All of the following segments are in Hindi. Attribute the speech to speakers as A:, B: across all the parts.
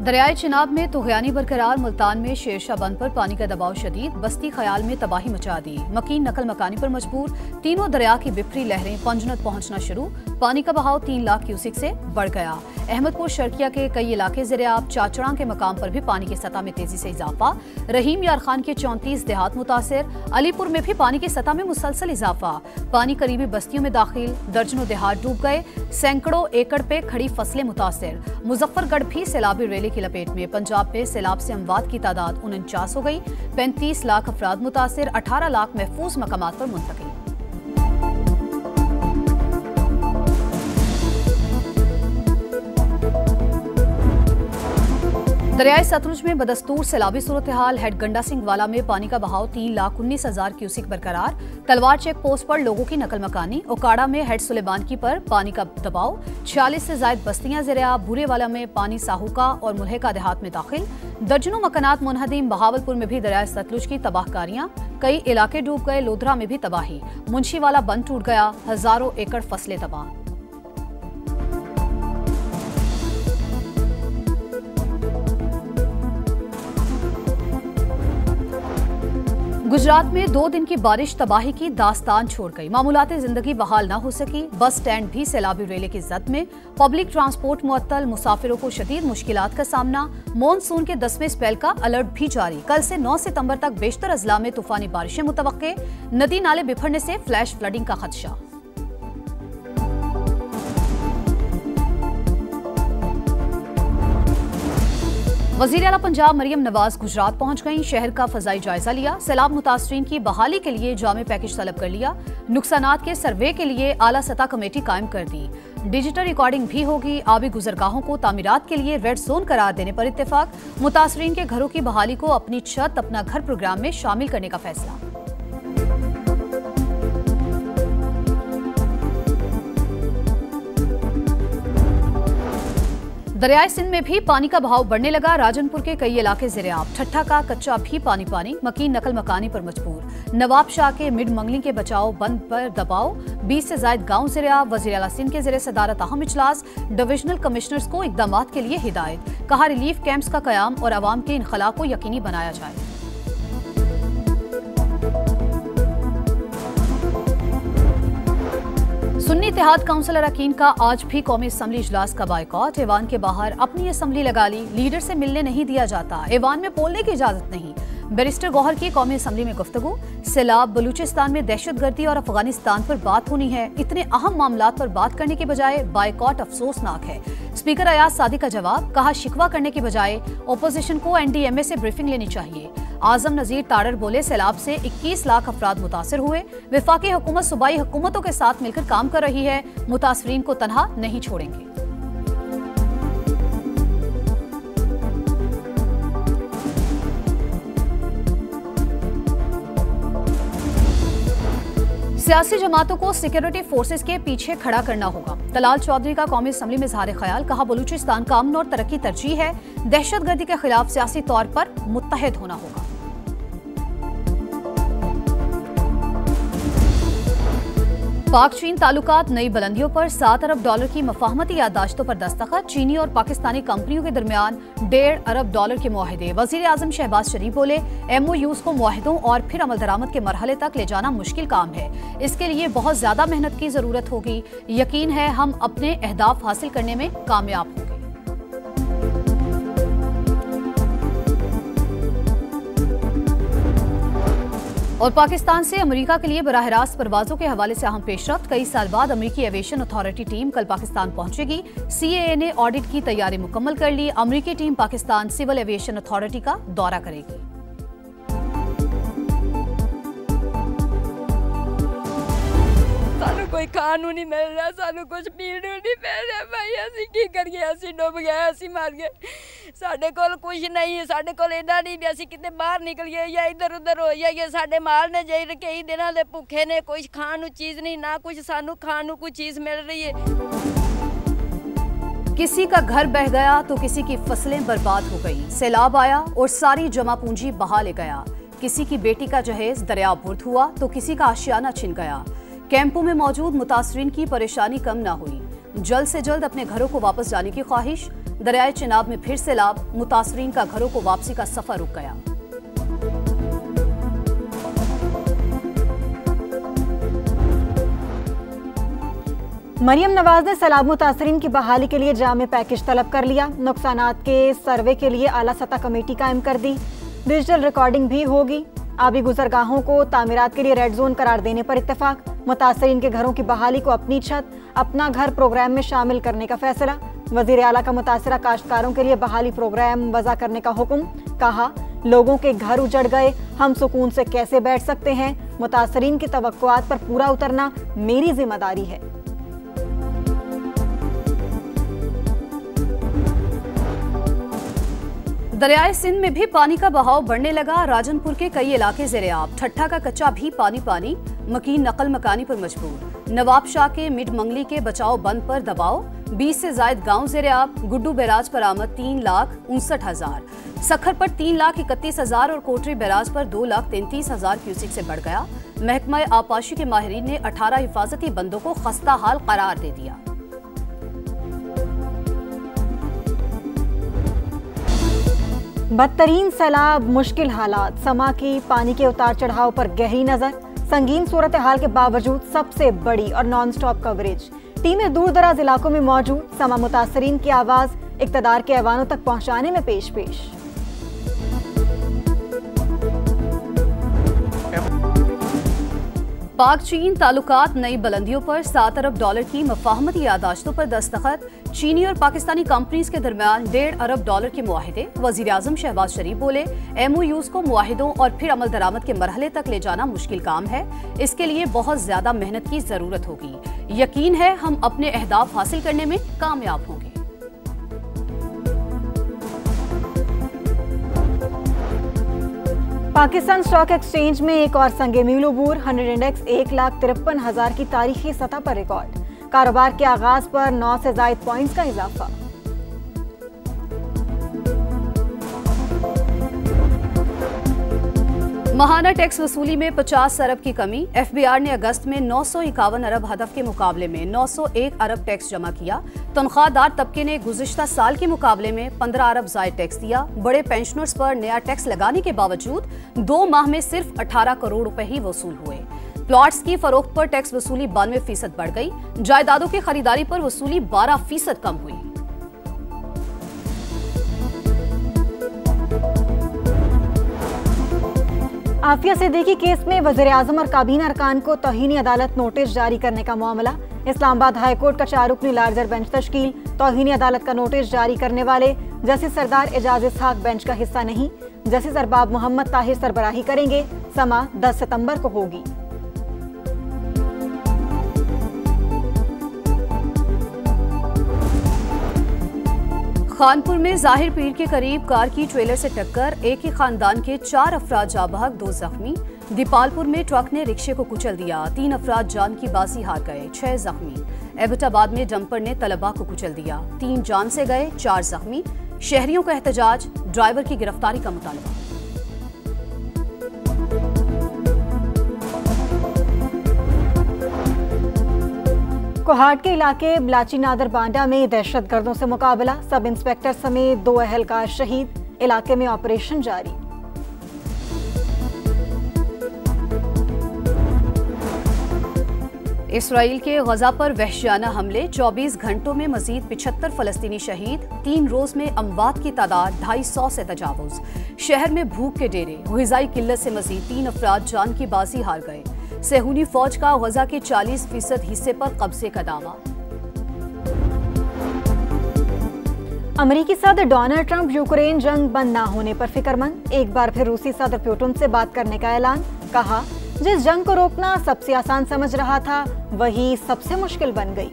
A: दरियाए चिनाब में तुगयानी बरकरार, मुल्तान में शेरशाह बंद पर पानी का दबाव शदीद, बस्ती ख्याल में तबाही मचा दी, मकीन नकल मकानी पर मजबूर, तीनों दरिया की बिफरी लहरें पंजनत पहुंचना शुरू, पानी का बहाव 3 लाख क्यूसिक से बढ़ गया। अहमदपुर शर्किया के कई इलाके ज़ेर-ए-आब, चाचड़ा के मकाम पर भी पानी की सतह में तेजी से इजाफा, रहीम यार खान के 34 देहात मुतासिर, अलीपुर में भी पानी की सतह में मुसलसल इजाफा, पानी करीबी बस्तियों में दाखिल, दर्जनों देहात डूब गए, सैकड़ों एकड़ पे खड़ी फसलें मुतासिर, मुजफ्फरगढ़ भी सैलाबी रेले की लपेट में, पंजाब में सैलाब से अमवात की तादाद 49 हो गई, 35 लाख अफराद मुतासिर, 18 लाख महफूज मकामात पर मुंतकिल। दरियाए सतलुज में बदस्तूर सैलाबी सूरत हाल, हेड गंडा सिंह वाला में पानी का बहाव 3,19,000 क्यूसिक बरकरार, तलवार चेक पोस्ट पर लोगों की नकल मकानी, ओकाड़ा में हेड सुलेमानकी पर पानी का दबाव, 46 से ज्यादा बस्तियां ज़ेर-ए-आब, बुरेवाला में पानी साहूका और मुल्हिका देहात में दाखिल, दर्जनों मकानात मुनहदिम, बहावलपुर में भी दरियाए सतलुज की तबाहकारियां, कई इलाके डूब गए, लोधरा में भी तबाही, मुंशीवाला बंद टूट गया, हजारों एकड़ फसलें तबाह। गुजरात में 2 दिन की बारिश तबाही की दास्तान छोड़ गई, मामूलाती जिंदगी बहाल न हो सकी, बस स्टैंड भी सैलाबी रेले की जद में, पब्लिक ट्रांसपोर्ट मुअत्तल, मुसाफिरों को शदीद मुश्किलात का सामना, मॉनसून के 10वें स्पेल का अलर्ट भी जारी, कल से 9 सितंबर तक बेशतर अजला में तूफानी बारिशें मुतवक्के, नदी नाले बिफरने से फ्लैश फ्लडिंग का खदशा। वज़ीर आला पंजाब मरियम नवाज गुजरात पहुंच गईं, शहर का फजाई जायजा लिया, सैलाब मुतासरीन की बहाली के लिए जामे पैकेज तलब कर लिया, नुकसानात के सर्वे के लिए आला सतह कमेटी कायम कर दी, डिजिटल रिकॉर्डिंग भी होगी, आबी गुजरगाहों को तामीरात के लिए रेड जोन करार देने पर इत्तेफाक, मुतासरीन के घरों की बहाली को अपनी छत अपना घर प्रोग्राम में शामिल करने का फैसला। दरियाए सिंध में भी पानी का बहाव बढ़ने लगा, राजनपुर के कई इलाके ज़ेर-ए-आब, ठट्ठा का कच्चा भी पानी पानी, मकीन नकल मकानी पर मजबूर, नवाब शाह के मिड मंगली के बचाव बंद पर दबाव, 20 से ज्यादा गांव ज़ेर-ए-आब, वज़ीर आला सिंध के ज़ेरे सदारत अहम इजलास, डिविजनल कमिश्नर्स को इक़दामात के लिए हिदायत, कहा रिलीफ कैंप्स का क़याम और अवाम के इनखला को यकीनी बनाया जाए। सुन्नी इत्तेहाद काउंसिल अरकान का आज भी कौमी असम्बली इजलास का बायकॉट, ऐवान के बाहर अपनी असम्बली लगा ली, लीडर से मिलने नहीं दिया जाता, ऐवान में बोलने की इजाजत नहीं, बैरिस्टर गौहर की कौमी असम्बली में गुफ्तगू, सैलाब, बलूचिस्तान में दहशतगर्दी और अफगानिस्तान पर बात होनी है, इतने अहम मामलात पर बात करने के बजाय बायकॉट अफसोसनाक है, स्पीकर अयाज सादी का जवाब, कहा शिकवा करने के बजाय ओपोजिशन को NDMA से ब्रीफिंग लेनी चाहिए। आजम नजीर ताड़र बोले सैलाब से 21 लाख अफराद मुतासिर हुए, वफाकी हुकूमत सूबाई हुकूमतों के साथ मिलकर काम कर रही है, मुतासरीन को तनहा नहीं छोड़ेंगे। सियासी जमातों को सिक्योरिटी फोर्सेस के पीछे खड़ा करना होगा, तलाल चौधरी का कौमी असम्बली में इज़हार ख्याल, कहा बलूचिस्तान का अमन और तरक्की तरजीह है, दहशतगर्दी के खिलाफ सियासी तौर पर मुत्तहिद होना होगा। पाक चीन ताल्लुकात नई बुलंदियों पर, $7 अरब की मफाहमती याददाश्तों पर दस्तखत, चीनी और पाकिस्तानी कंपनियों के दरमियान $1.5 अरब के मुआहदे, वज़ीर आज़म शहबाज शरीफ बोले MOUs को मुआहदों और फिर अमल दरामद के मरहले तक ले जाना मुश्किल काम है, इसके लिए बहुत ज्यादा मेहनत की जरूरत होगी, यकीन है हम अपने अहदाफ हासिल करने में कामयाब होंगे। और पाकिस्तान से अमेरिका के लिए बराह रास्त परवाजों के हवाले से अहम पेशरफ्त, कई साल बाद अमेरिकी एविएशन अथॉरिटी टीम कल पाकिस्तान पहुंचेगी, CAA ने ऑडिट की तैयारी मुकम्मल कर ली, अमेरिकी team Pakistan civil aviation authority का दौरा करेगी।
B: सानू कोई खानू नहीं मिल रहा, सानू कुछ पीनू नहीं मिल रहा भाई, असी की करिए, असी डुब गए, असी मर गए, साडे कोल कुछ नहीं है, साडे कोल इन्ना नहीं भी असी किते बाहर निकलिए या इधर उधर हो जाइए, साडे माल ने जाई कई दिनों के भुखे ने, कोई खानू चीज़ नहीं, ना कुछ सानू खानू कोई चीज़ मिल रही है।
A: किसी का घर बह गया तो किसी की फसलें बर्बाद हो गई, सैलाब आया और सारी जमा पूंजी बहा ले गया, किसी की बेटी का जहेज दरिया बुर्द हुआ तो किसी का आशियाना छिन गया, कैंपों में मौजूद मुतासरीन की परेशानी कम ना हुई, जल्द से जल्द अपने घरों को वापस जाने की ख्वाहिश, दरियाए चिनाब में फिर सैलाब, मुतासरीन का घरों को वापसी का सफर रुक गया।
C: मरियम नवाज ने सैलाब मुतासरीन की बहाली के लिए जामे पैकेज तलब कर लिया। नुकसानात के सर्वे के लिए आला सतह कमेटी कायम कर दी। डिजिटल रिकॉर्डिंग भी होगी। आबी गुजरगाहों को तामीरात के लिए रेड जोन करार देने पर इत्तेफाक। मुतासरीन के घरों की बहाली को अपनी छत अपना घर प्रोग्राम में शामिल करने का फैसला। वजीर आला का मुतासरा काश्तकारों के लिए बहाली प्रोग्राम वज़ा करने का हुक्म। कहा, लोगों के घर उजड़ गए, हम सुकून से कैसे बैठ सकते हैं। मुतासरीन की तवक्कुआत पर पूरा उतरना मेरी जिम्मेदारी है।
A: दरियाए सिंध में भी पानी का बहाव बढ़ने लगा। राजनपुर के कई इलाके ज़ेरे-आब, ठट्ठा का कच्चा भी पानी पानी, मकीन नकल मकानी पर मजबूर। नवाब शाह के मिड मंगली के बचाव बंद पर दबाव, 20 से जायद गांव ज़ेरे-आब। गुड्डू बैराज पर आमद 3,59,000, सखर पर 3,31,000 और कोटरी बैराज पर 2,33,000 क्यूसिक से बढ़ गया। महकमा आपाशी के माहिरीन ने 18 हिफाजती बंदों को खस्ता हाल करार दे दिया।
C: बदतरीन सैलाब, मुश्किल हालात, समा की पानी के उतार चढ़ाव पर गहरी नजर। संगीन सूरत हाल के बावजूद सबसे बड़ी और नॉन स्टॉप कवरेज। टीमें दूर दराज इलाकों में मौजूद। समा मुतासरीन की आवाज इक्तदार के ऐवानों तक पहुंचाने में पेश पेश।
A: पाक चीन ताल्लुकात नई बुलंदियों पर। $7 अरब की मफाहमती यादाश्तों पर दस्तखत। चीनी और पाकिस्तानी कंपनीज के दरमियान $1.5 अरब के मुआहिदे। वजीर आजम शहबाज शरीफ बोले, MOUs को मुआहिदों और फिर अमल दरामद के मरहले तक ले जाना मुश्किल काम है। इसके लिए बहुत ज्यादा मेहनत की जरूरत होगी। यकीन है हम अपने अहदाफ हासिल करने में कामयाब होंगे।
C: पाकिस्तान स्टॉक एक्सचेंज में एक और संगे मील उबूर। 100 इंडेक्स 1,53,000 की तारीखी सतह पर रिकॉर्ड। कारोबार के आगाज पर 9 से जायद पॉइंट्स का इजाफा।
A: महाना टैक्स वसूली में 50 अरब की कमी। FBR ने अगस्त में 951 अरब हदफ के मुकाबले में 901 अरब टैक्स जमा किया। तनख्वाहदार तबके ने गुज़िश्ता साल के मुकाबले में 15 अरब जायद टैक्स दिया। बड़े पेंशनर्स पर नया टैक्स लगाने के बावजूद 2 माह में सिर्फ 18 करोड़ रुपए ही वसूल हुए। प्लॉट्स की फरोख्त पर टैक्स वसूली 92% बढ़ गई। जायदादों की खरीदारी पर वसूली 12% कम हुई।
C: आफिया सिद्दीकी केस में वज़ीर-ए-आज़म और काबीना अरकान को तौहीनी अदालत नोटिस जारी करने का मामला। इस्लामाबाद हाईकोर्ट का 4 रुकनी लार्जर बेंच तश्कील। तौहीनी अदालत का नोटिस जारी करने वाले जस्टिस सरदार एजाज इसहाक बेंच का हिस्सा नहीं। जस्टिस अरबाब मोहम्मद ताहिर सरबराही करेंगे। समा 10 सितंबर को होगी।
A: खानपुर में जाहिर पीर के करीब कार की ट्रेलर से टक्कर। एक ही खानदान के 4 अफराद जाँ बहक, 2 जख्मी। दीपालपुर में ट्रक ने रिक्शे को कुचल दिया। 3 अफराद जान की बाजी हार गए, 6 जख्मी। एबटाबाद में डंपर ने तलबा को कुचल दिया। 3 जान से गए, 4 जख्मी। शहरियों का एहतजाज, ड्राइवर की गिरफ्तारी का मुतालबा।
C: कोहाट के इलाके बलाची नादर बांडा में दहशतगर्दों से मुकाबला। सब इंस्पेक्टर समेत 2 अहलकार शहीद। इलाके में ऑपरेशन जारी।
A: इसराइल के गजा पर वहशियाना हमले। 24 घंटों में मजीद 75 फलस्तीनी शहीद। 3 रोज में अमवात की तादाद 250 से तजावुज। शहर में भूख के डेरे। ग़िज़ाई किल्लत से मजीद 3 अफराद जान की बाजी हार गए। सेहूनी फौज का गजा के 40% हिस्से पर कब्जे का दावा।
C: अमेरिकी सदर डोनाल्ड ट्रंप यूक्रेन जंग बंद न होने पर फिक्रमंद। एक बार फिर रूसी सदर पुतिन से बात करने का ऐलान। कहा, जिस जंग को रोकना सबसे आसान समझ रहा था वही सबसे मुश्किल बन गई।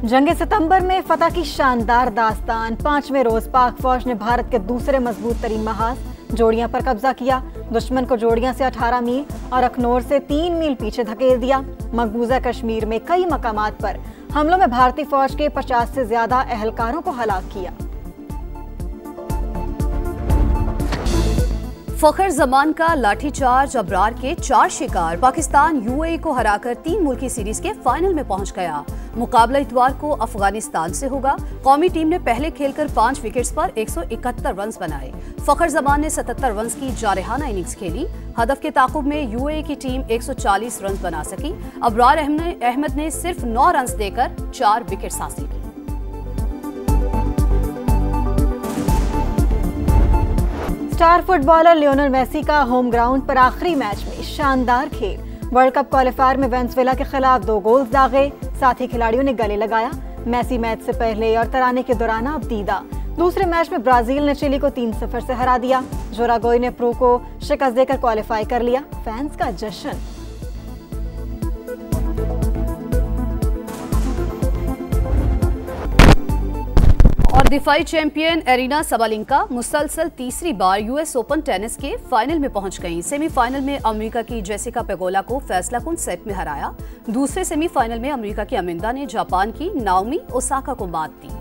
C: जंग सितंबर में फतह की शानदार दास्तान। 5वें रोज पाक फौज ने भारत के दूसरे मजबूत तरीन महाज जोड़ियां पर कब्जा किया। दुश्मन को जोड़ियां से 18 मील और अखनौर से 3 मील पीछे धकेल दिया। मकबूजा कश्मीर में कई मकामात पर हमलों में भारतीय फौज के 50 से ज्यादा अहलकारों को हलाक किया।
A: फखर जमान का लाठीचार्ज, अबरार के 4 शिकार। पाकिस्तान UAE को हराकर 3 मुल्की सीरीज के फाइनल में पहुंच गया। मुकाबला इतवार को अफगानिस्तान से होगा। कौमी टीम ने पहले खेलकर 5 विकेट्स पर 171 रन बनाए। फखर जमान ने 77 रन की जारहाना इनिंग्स खेली। हदफ के ताकुब में यूएई की टीम 140 रन बना सकी। अबरार अहमद ने सिर्फ 9 रन देकर 4 विकेट्स हासिल की।
C: स्टार फुटबॉलर लियोनेल मेसी का होम ग्राउंड पर आखिरी मैच में शानदार खेल। वर्ल्ड कप क्वालिफायर में वेनेजुएला के खिलाफ 2 गोल्स दागे, साथ ही खिलाड़ियों ने गले लगाया। मेसी मैच से पहले और तराने के दौरान अबदीदा। दूसरे मैच में ब्राजील ने चिली को 3-0 से हरा दिया। जोरागोई ने प्रू को शिकस्त देकर क्वालिफाई कर लिया। फैंस का जश्न।
A: और दिफाई चैंपियन एरिना सबालेंका मुसलसल तीसरी बार यूएस ओपन टेनिस के फाइनल में पहुंच गईं। सेमीफाइनल में अमेरिका की जेसिका पेगोला को फैसलाकुन सेट में हराया। दूसरे सेमीफाइनल में अमेरिका की अमिंदा ने जापान की नाओमी ओसाका को मात दी।